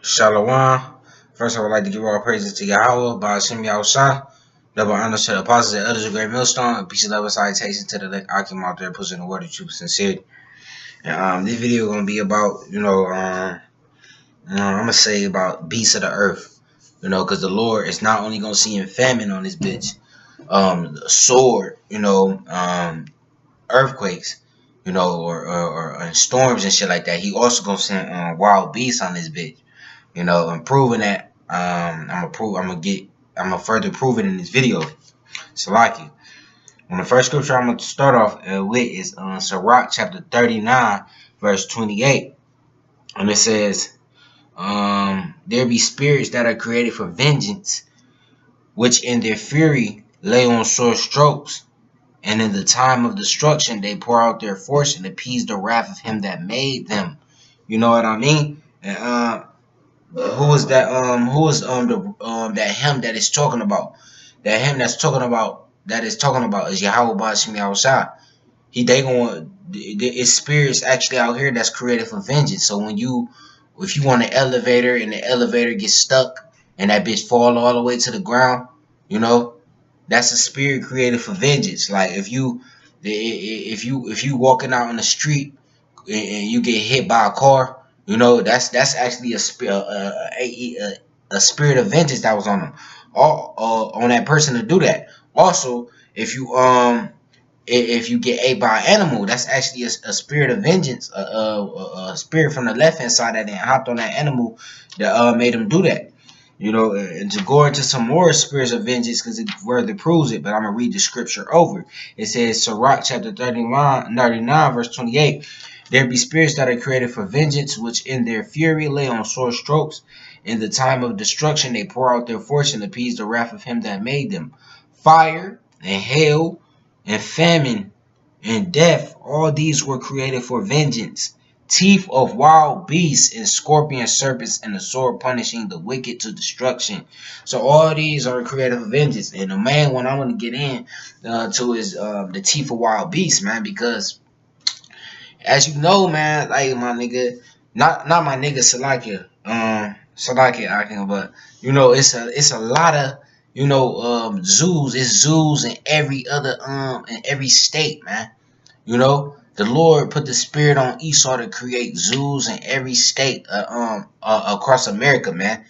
Shalom. First, I would like to give all praises to Yahweh, Ba'ashem Yahushua. Double honor to the apostles and others of Great Millstone. A peace of love and salutation to the elect Akim out there pushing the word of truth sincerely. And this video gonna be about, I'm gonna say about beasts of the earth. Because the Lord is not only gonna see famine on this bitch, sword, earthquakes, or storms and shit like that. He also gonna send wild beasts on this bitch. And proving that I'm gonna further prove it in this video. Salaki. The first scripture I'm gonna start off with is Sirach chapter 39, verse 28. And it says, there be spirits that are created for vengeance, which in their fury lay on sore strokes, and in the time of destruction they pour out their force and appease the wrath of him that made them. You know what I mean? And who is that? Who is that him that is talking about? That him that's talking about is Yahweh Ba'ashem Yahushua. It's spirits actually out here that's created for vengeance. So if you want an elevator and the elevator gets stuck and that bitch fall all the way to the ground, that's a spirit created for vengeance. Like if you walking out on the street and you get hit by a car. That's actually a spirit of vengeance that was on them, on that person to do that. Also, if you get ate by an animal, that's actually a spirit of vengeance, a spirit from the left hand side that then hopped on that animal that made him do that. And to go into some more spirits of vengeance because it further proves it, but I'm gonna read the scripture over. It says, Sirach chapter 39, verse 28. There be spirits that are created for vengeance, which in their fury lay on sore strokes. In the time of destruction they pour out their force and appease the wrath of him that made them. Fire and hail and famine and death, all these were created for vengeance. Teeth of wild beasts and scorpion serpents and the sword punishing the wicked to destruction. So all these are created for vengeance. And the main one I want to get in to is the teeth of wild beasts, man, because as you know, man, like my nigga, not my nigga Salakia, Akim, but it's a lot of zoos. It's zoos in every other in every state, man. The Lord put the spirit on Esau to create zoos in every state across America, man.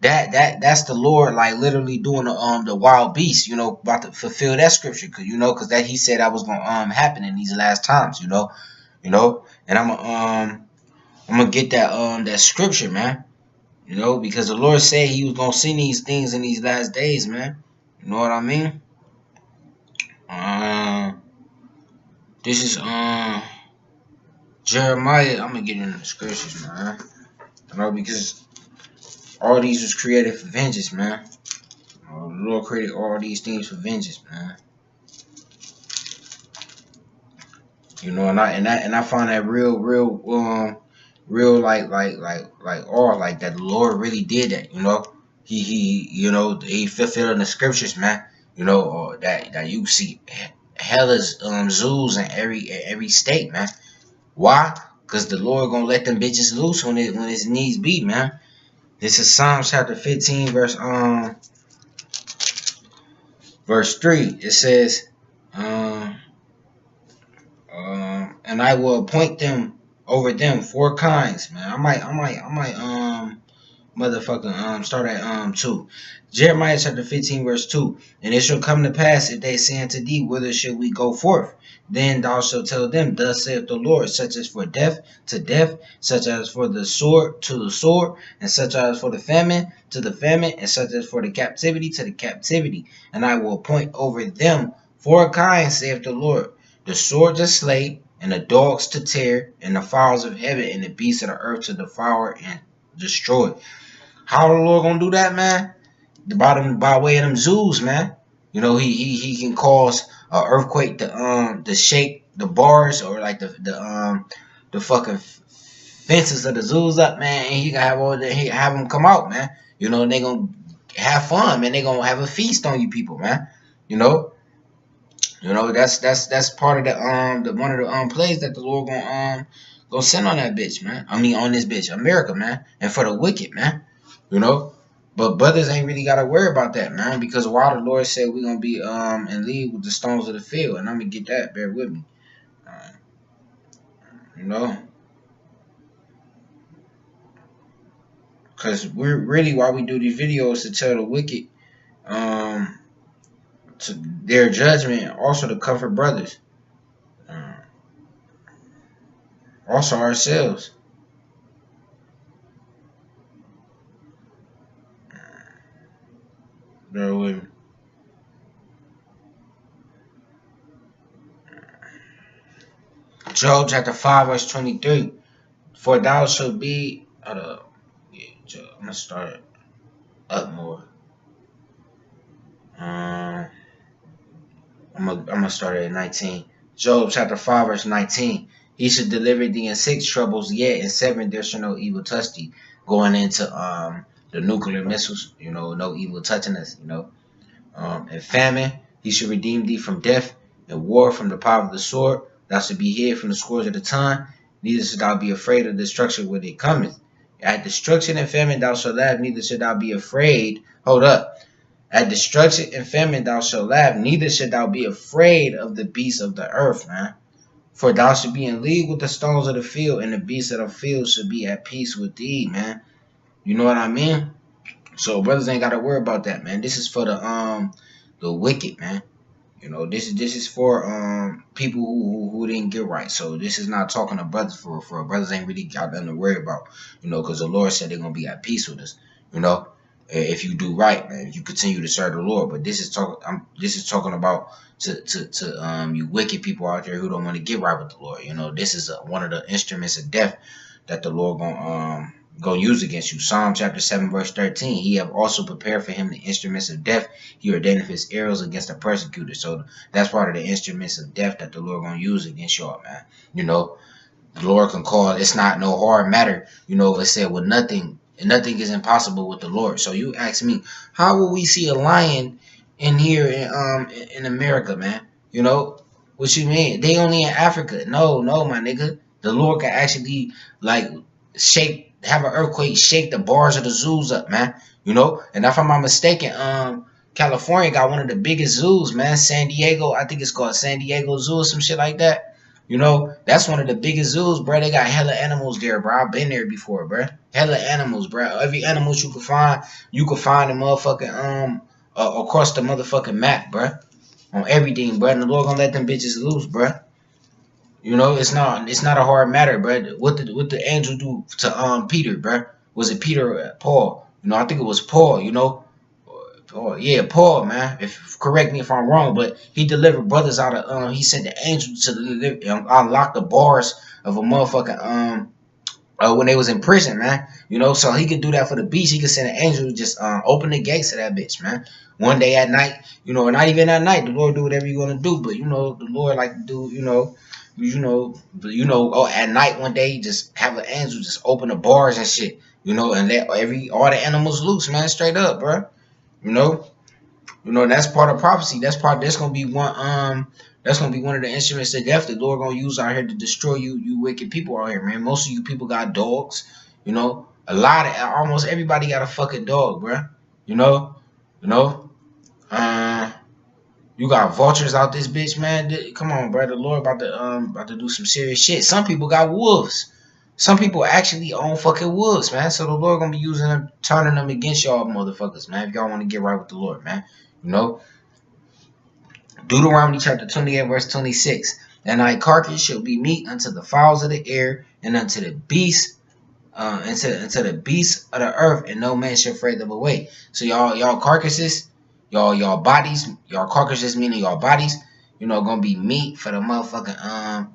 That's the Lord, like literally doing the wild beast, about to fulfill that scripture, because that he said that was gonna happen in these last times, and I'm gonna get that scripture, man, because the Lord said he was gonna see these things in these last days, man. You know what I mean? This is Jeremiah. I'm gonna get into the scriptures, man. Because all these was created for vengeance, man. The Lord created all these things for vengeance, man. And I find that real like that the Lord really did that. He fulfilled the scriptures, man. That you see hella's zoos in every state, man. Why? Because the Lord gonna let them bitches loose when his needs be, man. This is Psalms chapter 15, verse 3. It says, and I will appoint them over them 4 kinds, man. I might start at 2. Jeremiah chapter 15, verse 2. And it shall come to pass, if they say unto thee, whither shall we go forth? Then thou shalt tell them, thus saith the Lord, such as for death to death, such as for the sword to the sword, and such as for the famine to the famine, and such as for the captivity to the captivity. And I will appoint over them 4 kinds, saith the Lord, the sword to slay, and the dogs to tear, and the fowls of heaven, and the beasts of the earth to devour and destroy. How the Lord gonna do that, man? By way of them zoos, man. He can cause an earthquake to shake the bars or like the fucking fences of the zoos up, man. And he gonna have them come out, man. And they gonna have fun, man. They gonna have a feast on you people, man. That's part of the one of the plays that the Lord Go send on that bitch, man. I mean, on this bitch, America, man. And for the wicked, man. You know? But brothers ain't really got to worry about that, man. Because while the Lord said we're going to be in league with the stones of the field. And I'm going to get that. Bear with me. You know? Because we're really, why we do these videos, to tell the wicked to their judgment, also to comfort brothers. Also ourselves. Bear with me. Job chapter 5 verse 23. For thou shalt be I'm gonna start up more. I'm gonna start at 19. Job chapter 5 verse 19. He should deliver thee in 6 troubles, yet in 7 there shall no evil touch thee. Going into the nuclear missiles, you know, no evil touching us, you know. In famine, he should redeem thee from death, and war from the power of the sword. Thou should be hid from the scourge of the tongue, neither should thou be afraid of destruction when it cometh. At destruction and famine thou shalt laugh, neither should thou be afraid. Hold up. At destruction and famine thou shalt laugh, neither should thou be afraid of the beasts of the earth, man. For thou should be in league with the stones of the field, and the beasts of the field should be at peace with thee, man. You know what I mean? So brothers ain't gotta worry about that, man. This is for the wicked, man. You know, this is for people who didn't get right. So this is not talking to brothers for brothers ain't really got nothing to worry about, you know, because the Lord said they're gonna be at peace with us, you know, if you do right, man, if you continue to serve the Lord. But this is talking about to you wicked people out there who don't want to get right with the Lord. You know, this is one of the instruments of death that the Lord gonna use against you. Psalm chapter 7 verse 13. He have also prepared for him the instruments of death. He ordained his arrows against the persecutor. So that's part of the instruments of death that the Lord gonna use against y'all, man. You know, the Lord can call. It's not no hard matter. You know, it said, well, nothing is impossible with the Lord. So you ask me, how will we see a lion in here in America, man? You know, what you mean? They only in Africa. No, my nigga. The Lord can actually like have an earthquake, shake the bars of the zoos up, man. You know, and if I'm not mistaken, California got one of the biggest zoos, man. San Diego, I think it's called San Diego Zoo or some shit like that. You know, that's one of the biggest zoos, bro. They got hella animals there, bro. I've been there before, bro. Hella animals, bro. Every animal you can find the motherfucking across the motherfucking map, bro. On everything, bro. And the Lord gonna let them bitches loose, bro. You know, it's not a hard matter, bro. What the angel do to Peter, bro? Was it Peter or Paul? You know, I think it was Paul, you know. Oh yeah, Paul, man. If correct me if I'm wrong, but he delivered brothers out of he sent the angel to unlock the bars of a motherfucking when they was in prison, man. You know, so he could do that for the beast. He could send an angel to just open the gates of that bitch, man. One day at night, you know, or not even at night. The Lord do whatever you're gonna do, but you know, the Lord like to do, you know, at night one day, just have an angel just open the bars and shit, you know, and let all the animals loose, man, straight up, bro. You know, that's part of prophecy. That's gonna be one of the instruments of death the Lord gonna use out here to destroy you wicked people out here, man. Most of you people got dogs, you know. Almost everybody got a fucking dog, bro. You know. You got vultures out this bitch, man. Come on, bro. The Lord about to do some serious shit. Some people got wolves. Some people actually own fucking wolves, man. So the Lord gonna be using them, turning them against y'all motherfuckers, man. If y'all want to get right with the Lord, man. You know. Deuteronomy chapter 28, verse 26. And thy carcass shall be meat unto the fowls of the air, and unto the beasts, unto the beasts of the earth, and no man shall fray them away. So y'all carcasses, y'all bodies, y'all carcasses meaning y'all bodies, you know, gonna be meat for the motherfucking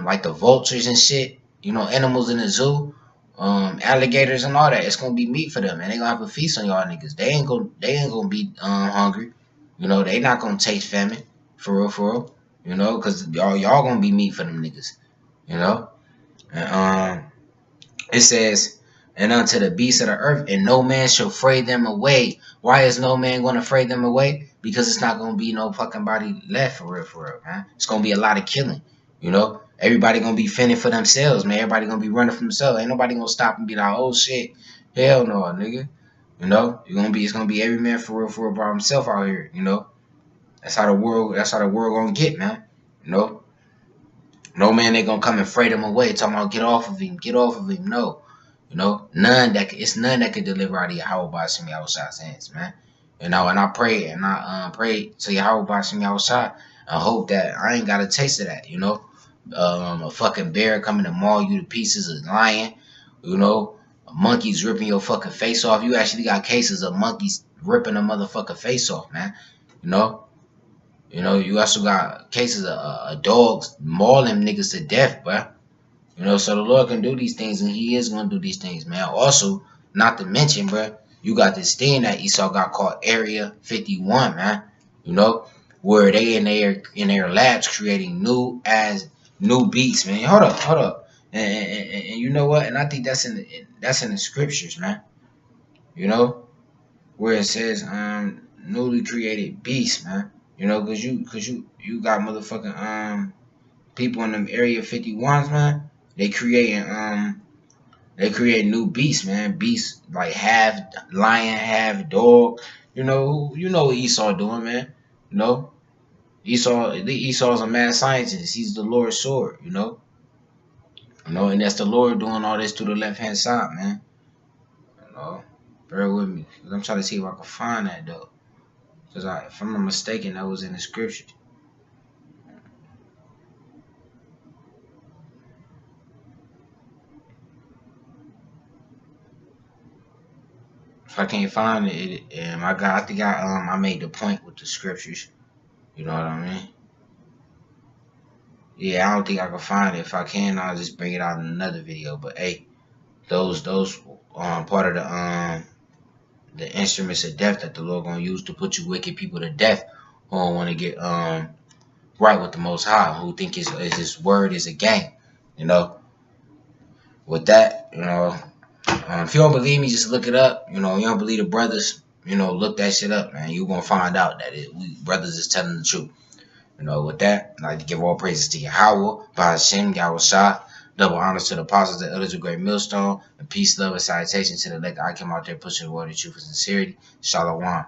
like the vultures and shit, you know, animals in the zoo, alligators and all that. It's gonna be meat for them, and they gonna have a feast on y'all niggas. They ain't gonna be hungry. You know, they not gonna taste famine, for real. You know, cause y'all gonna be meat for them niggas. You know, and it says, and unto the beasts of the earth, and no man shall fray them away. Why is no man gonna fray them away? Because it's not gonna be no fucking body left, for real, man. It's gonna be a lot of killing. You know, Everybody gonna be fending for themselves, man. Everybody gonna be running for themselves. Ain't nobody gonna stop and be like, oh shit, hell no, nigga. You know, it's gonna be every man for real by himself out here. You know, that's how the world gonna get, man. You know, no man they gonna come and freight him away, talking about get off of him, get off of him. No, you know, it's none that can deliver out of Yahweh by Shemi Yahushua's hands, man. You know, and I pray pray to Yahweh by Shemi Yahushua and hope that I ain't got a taste of that. You know, a fucking bear coming to maul you to pieces, a lion, you know, monkeys ripping your fucking face off. You actually got cases of monkeys ripping a motherfucking face off, man. You know. You know, you also got cases of dogs mauling niggas to death, bruh. You know, so the Lord can do these things, and He is going to do these things, man. Also, not to mention, bruh, you got this thing that Esau got called Area 51, man. You know, where they in their labs creating new beats, man. Hold up, and you know what? And I think that's in the scriptures, man. You know, where it says newly created beasts, man. You know, cause you got motherfucking people in them Area 51s, man. They create new beasts, man. Beasts like half lion, half dog. You know what Esau doing, man. You know, Esau's a mad scientist. He's the Lord's sword, you know. You know, and that's the Lord doing all this to the left hand side, man. You know, bear with me, cause I'm trying to see if I can find that though. Cause if I'm not mistaken, that was in the scripture. If I can't find it, I think I made the point with the scriptures. You know what I mean? Yeah, I don't think I can find it. If I can, I'll just bring it out in another video. But hey, those part of the instruments of death that the Lord gonna use to put you wicked people to death who don't want to get right with the Most High, who think his word is a game. You know, with that, you know, if you don't believe me, just look it up. You know, you don't believe the brothers, you know, look that shit up, man. You're gonna find out that we brothers is telling the truth. You know, with that, I'd like to give all praises to Yahweh, Bahashem, Yahushua, double honors to the apostles, the elders of Great Millstone, and peace, love, and salutation to the elect. I came out there pushing the word of truth and sincerity. Shalom, man.